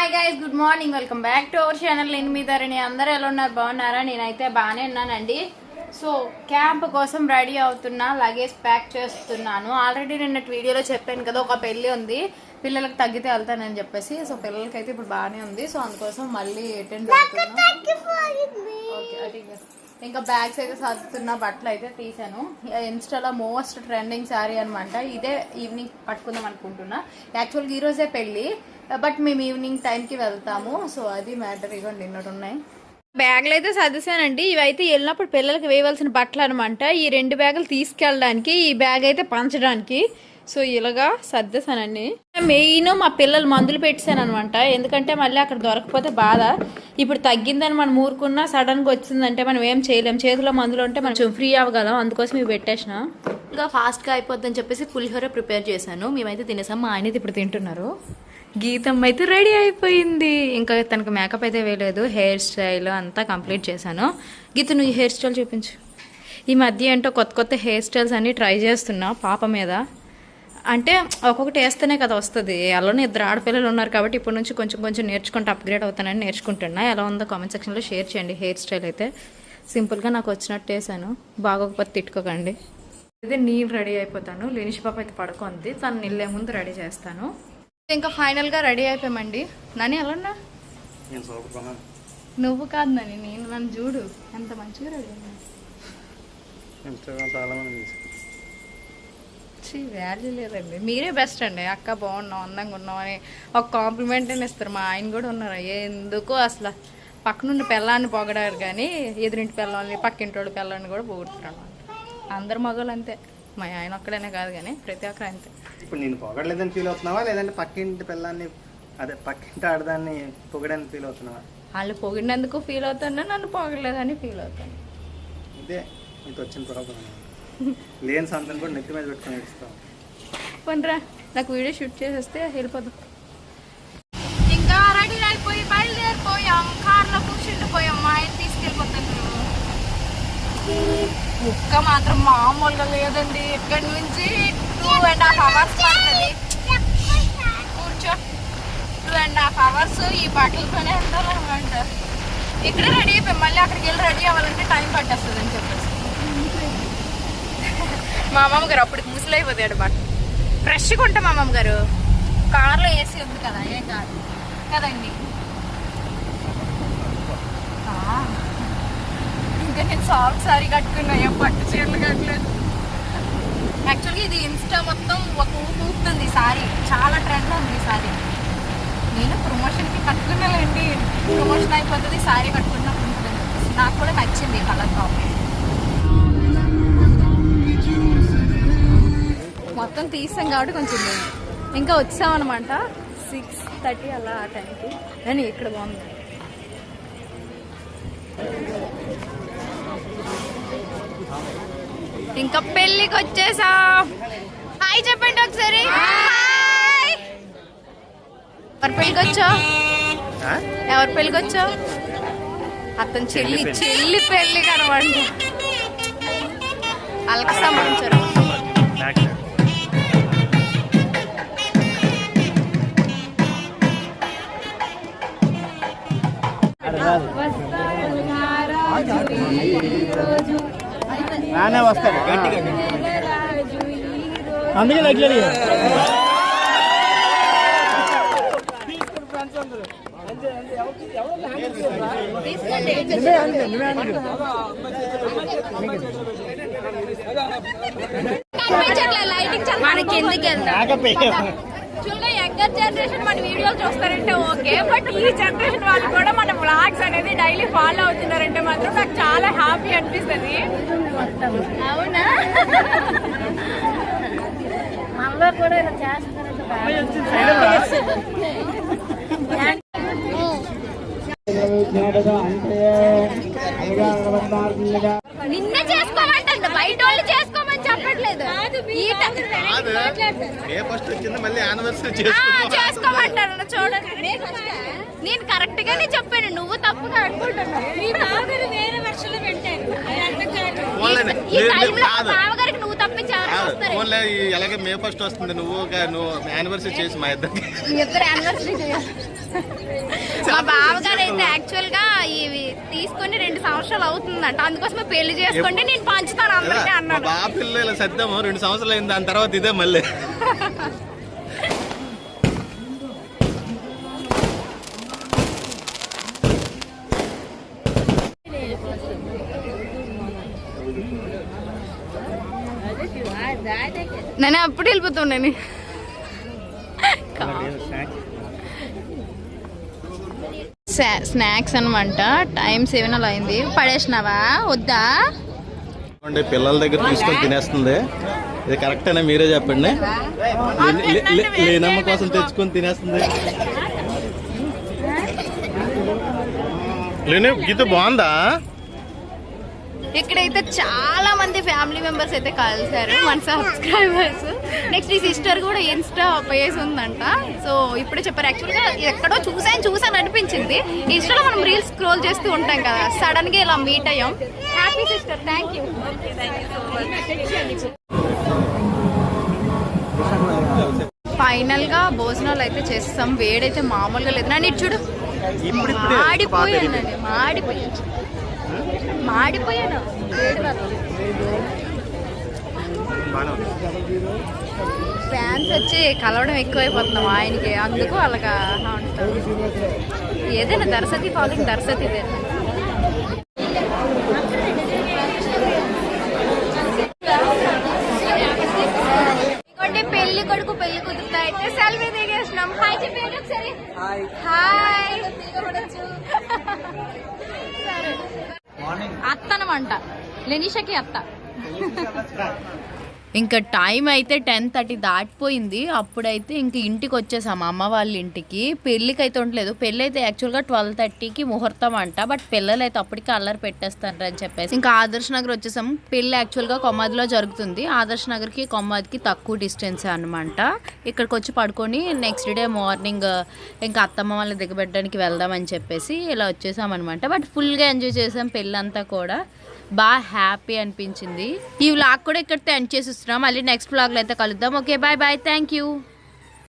Hi guys, good morning. Welcome back to our channel. నేను మీ ధరణి. అందరూ ఎలా ఉన్నారు? బాగున్నారా? నేనైతే బాగానే ఉన్నానండి. సో క్యాంప్ కోసం రెడీ అవుతున్నా, లగేజ్ ప్యాక్ చేస్తున్నాను. ఆల్రెడీ నిన్నటి వీడియోలో చెప్పాను కదా, ఒక పెళ్ళి ఉంది, పిల్లలకు తగ్గితే వెళ్తానని చెప్పేసి. సో పిల్లలకి అయితే ఇప్పుడు బాగానే ఉంది. సో అందుకోసం మళ్ళీ అటెండ్ అవుతున్నా. ఇంకా బ్యాగ్స్ అయితే సర్దుతున్నా, బట్టలు అయితే తీసాను. ఇన్స్టాలో మోస్ట్ ట్రెండింగ్ శారీ అనమాట. ఇదే ఈవినింగ్ పట్టుకుందాం అనుకుంటున్నా. యాక్చువల్గా ఈరోజే పెళ్ళి, బట్ మేము ఈవినింగ్ టైంకి వెళ్తాము. సో అది మ్యాటర్. ఇవ్వండి, నిన్నటి ఉన్నాయి బ్యాగులు అయితే సర్దేశానండి. ఇవైతే వెళ్ళినప్పుడు పిల్లలకి వేయవలసిన బట్టలు అనమాట. ఈ 2 బ్యాగులు తీసుకెళ్ళడానికి, ఈ బ్యాగ్ అయితే పంచడానికి. సో ఇలాగా సర్దేశానండి. మెయిన్ మా పిల్లలు మందులు పెట్టాను అనమాట. ఎందుకంటే మళ్ళీ అక్కడ దొరకపోతే బాధ. ఇప్పుడు తగ్గిందని మనం ఊరుకున్నా, సడన్గా వచ్చిందంటే మనం ఏం చేయలేం. చేతిలో మందులు ఉంటే మనం ఫ్రీ అవ్వగలం. అందుకోసం ఇవి పెట్టేసిన. ఇంకా ఫాస్ట్గా అయిపోద్దని చెప్పేసి పులిహోర ప్రిపేర్ చేశాను. మేమైతే తినేసాం. మా ఆయన ఇప్పుడు తింటున్నారు. గీతం అయితే రెడీ అయిపోయింది. ఇంకా తనకు మేకప్ అయితే వేయలేదు. హెయిర్ స్టైల్ అంతా కంప్లీట్ చేశాను. గీత, నువ్వు ఈ హెయిర్ స్టైల్ చూపించు. ఈ మధ్య ఏంటో కొత్త హెయిర్ స్టైల్స్ అన్నీ ట్రై చేస్తున్నా పాప మీద. అంటే ఒక్కొక్కటి వేస్తేనే కదా వస్తుంది. అలానే 2 ఆడపిల్లలు ఉన్నారు కాబట్టి ఇప్పటి నుంచి కొంచెం నేర్చుకుంటూ అప్గ్రేడ్ అవుతానని నేర్చుకుంటున్నా. ఎలా ఉందో కామెంట్ సెక్షన్లో షేర్ చేయండి. హెయిర్ స్టైల్ అయితే సింపుల్గా నాకు వచ్చినట్టు వేసాను. బాగోకపోతే తిట్టుకోకండి. అయితే నేను రెడీ అయిపోతాను. లేనిష్ పాప అయితే పడుకుంది. తను నిల్లే ముందు రెడీ చేస్తాను. ఇంకా ఫైనల్గా రెడీ అయిపోయామండి. నన్ను ఎలా ఉన్నా? నువ్వు కాదు నన్ను, నన్ను చూడు ఎంత మంచిగా రెడీ అయ్యా. వాల్యూ లేదండి, మీరే బెస్ట్ అండి. అక్క బాగున్నావు, అందంగా ఉన్నావు అని ఒక కాంప్లిమెంట్ అని ఇస్తారు. మా ఆయన కూడా ఉన్నారు. ఎందుకు అసలు పక్కనుండి పిల్లాన్ని పొగడారు కానీ ఎదురింటి పిల్లని, పక్కింటోడు పిల్లని కూడా పొగుడుతున్నాను. అందరు మగవాళ్ళు అంతే. మా ఆయన ఒక్కడనే కాదు కానీ ప్రతి ఒక్కరు అంతే. ఇప్పుడు నేను పొగడలేదని ఫీల్ అవుతున్నావా, లేదంటే పక్కింటి పిల్లాన్ని, అదే పక్కింటి ఆడదాన్ని పొగడని ఫీల్ అవుతున్నావా? వాళ్ళు పొగిడినందుకు ఫీల్ అవుతాను, నన్ను పొగడలేదని ఫీల్ అవుతాను. ఇదే నీకు వచ్చిన ప్రాబ్లం. లేని సంతం కూడా నెత్తి మీద పెట్టుకుని ఇస్తాం. పోనరా, నాకు వీడియో షూట్ చేసేస్తే వెళ్ళిపోదాం. ఇంకా రెడీ అయిపోయి బయలుదేరిపోయాం. కార్లో కూర్చుండిపోయాం. మా ఆయన తీసుకెళ్ళిపోతాను. కుక్క మాత్రం మామూలుగా లేదండి. ఇక్కడి నుంచి 2.5 hours పడుతుంది. కూర్చో, 2.5 hours ఈ బట్టలతోనే ఉండాలన్నమాట. ఇక్కడే రెడీ అయిపోయాం. మళ్ళీ అక్కడికి వెళ్ళి రెడీ అవ్వాలంటే టైం పట్టేస్తుంది అని చెప్పేసి. మా అమ్మమ్మ గారు అప్పటికి ముసలు అయిపోతాడు. బట్ ఫ్రెష్గా ఉంటాం మా అమ్మమ్మ గారు. కార్లో ఏసీ ఉంది కదా, ఏం కాదు కదండి. ఇంకా నేను సారీ కట్టుకున్నా, ఏం పట్టు చీరలు కట్టలేదు. యాక్చువల్గా ఇది ఇన్స్టా మొత్తం ఒక ఊపుతుంది సారీ. చాలా ట్రెండ్ ఉంది ఈ సారీ. నేను ప్రమోషన్కి కట్టుకున్నానండి. ప్రమోషన్ అయిపోతుంది, సారీ కట్టుకున్నప్పుడు ఉంటుంది. నాకు కూడా నచ్చింది కలర్ కాంబినేషన్. మొత్తం తీసాం కాబట్టి కొంచెం ఇంకా వచ్చామన్నమాట. 6:30 అలా ఆ టైంకి. కానీ ఇక్కడ బాగుంది. ఇంకా పెళ్ళికి వచ్చేసా. హాయ్ చెప్పండి ఒకసారి. ఎవరి పెళ్ళికి వచ్చావు? ఎవరి పెళ్ళికి వచ్చావు? అతను చెల్లి పెళ్ళి కనవండి. వాళ్ళకి సంబంధించారు. నానే వస్తాడు అందుకే దగ్గర మనకి ఎందుకు చూడ యంగర్ జనరేషన్ మన వీడియోలు చూస్తారంటే ఓకే, బట్ ఈ జనరేషన్ వాళ్ళు కూడా మన వ్లాగ్స్ అనేది డైలీ ఫాలో అవుతున్నారంటే మాత్రం నాకు చాలా హ్యాపీ అనిపిస్తుంది. అవునా? అందరూ కూడా ఇలా చేస్తారంటే నిన్నే చేసుకోమంటే బయట వాళ్ళు చేసుకోమని చెప్పట్లేదు. చేసుకోమంటారు. చూడండి, నేను కరెక్ట్ గానే చెప్పాను, నువ్వు తప్పుగా అనుకుంటున్నావు. బావగారికి నువ్వు ఎలాగే మే ఫస్ట్ వస్తుంది, నువ్వు యానివర్సరీ చేసి మా ఇద్దరు యానివర్సరీ చేయాలి. మా బావగారు అయితే యాక్చువల్ గా ఇవి తీసుకొని 2 సంవత్సరాలు అవుతుందంట, అందుకోసమే పెళ్లి చేసుకోండి నేను పంచుతాను అందరికీ అన్నాడు. బాగా పిల్లలు ఇలా సర్దాము 2 సంవత్సరాలు అయింది, దాని తర్వాత ఇదే మళ్ళీ. నేను అప్పుడు వెళ్ళిపోతున్నాను. స్నాక్స్ అనమాట. టైం 7 అలా అయింది. పడేసినావా వద్దా? పిల్లల దగ్గర తీసుకొని తినేస్తుంది. ఇది కరెక్టేనా మీరే చెప్పండి. లేనమ్మ కోసం తెచ్చుకొని తినేస్తుంది. లేని గీత బాగుందా? ఇక్కడైతే చాలా మంది ఫ్యామిలీ మెంబర్స్ అయితే కలిసారు, మన సబ్స్క్రైబర్స్. నెక్స్ట్ ఈ సిస్టర్ కూడా ఇన్స్టా పేజ్ ఉందంట. సో ఇప్పుడే చెప్పారు. యాక్చువల్గా ఎక్కడో చూసాను అనిపించింది. ఇన్స్టాలో మనం రీల్స్ స్క్రోల్ చేస్తూ ఉంటాం కదా, సడన్ గా ఇలా మీట్ అయ్యాం. Happy sister, thank you. Final గా భోజనాలు అయితే చేస్తాం. వేడైతే మామూలుగా లేదు. నన్ను ఇటు చూడు, మాడిపోయాను ఫ్యాన్స్ వచ్చి కలవడం ఎక్కువైపోతున్నాం ఆయనకి, అందుకు అలాగా ఉంటాం. ఏదైనా దర్శతి ఫాలోయింగ్ దర్శతి. ఇదిగోండి పెళ్లి కొడుకు పెళ్లి కూతురుతో అయితే సెల్ఫీ దిగేసినాం. హాయ్ చెప్పండి ఒకసారి. హాయ్. అత్త అనమాట, లెనిషాకి అత్త. ఇంకా టైం అయితే 10:30 దాటిపోయింది. అప్పుడైతే ఇంక ఇంటికి వచ్చేసాము, అమ్మ వాళ్ళ ఇంటికి. పెళ్ళికి అయితే ఉండలేదు. పెళ్ళి అయితే యాక్చువల్గా 12:30కి ముహూర్తం అంట. బట్ పిల్లలు అయితే అప్పటికి అల్లరి పెట్టేస్తారు అని చెప్పేసి ఇంకా ఆదర్శ్ నగర్ వచ్చేసాము. పెళ్ళి యాక్చువల్గా కొమ్మాదిలో జరుగుతుంది. ఆదర్శ్ నగర్కి కొమ్మాదికి తక్కువ డిస్టెన్స్ అనమాట. ఇక్కడికి వచ్చి పడుకొని నెక్స్ట్ డే మార్నింగ్ ఇంకా అత్తమ్మ వాళ్ళని దిగబెట్టడానికి వెళ్దామని చెప్పేసి ఇలా వచ్చేసామన్నమాట. బట్ ఫుల్గా ఎంజాయ్ చేసాం పెళ్ళంతా కూడా. బాగా హ్యాపీ అనిపించింది. ఈ వ్లాగ్ కూడా ఇక్కడితో ఎండ్ చేసి వస్తున్నాం. మళ్ళీ నెక్స్ట్ వ్లాగ్లో అయితే కలుద్దాం. Okay bye bye, thank you.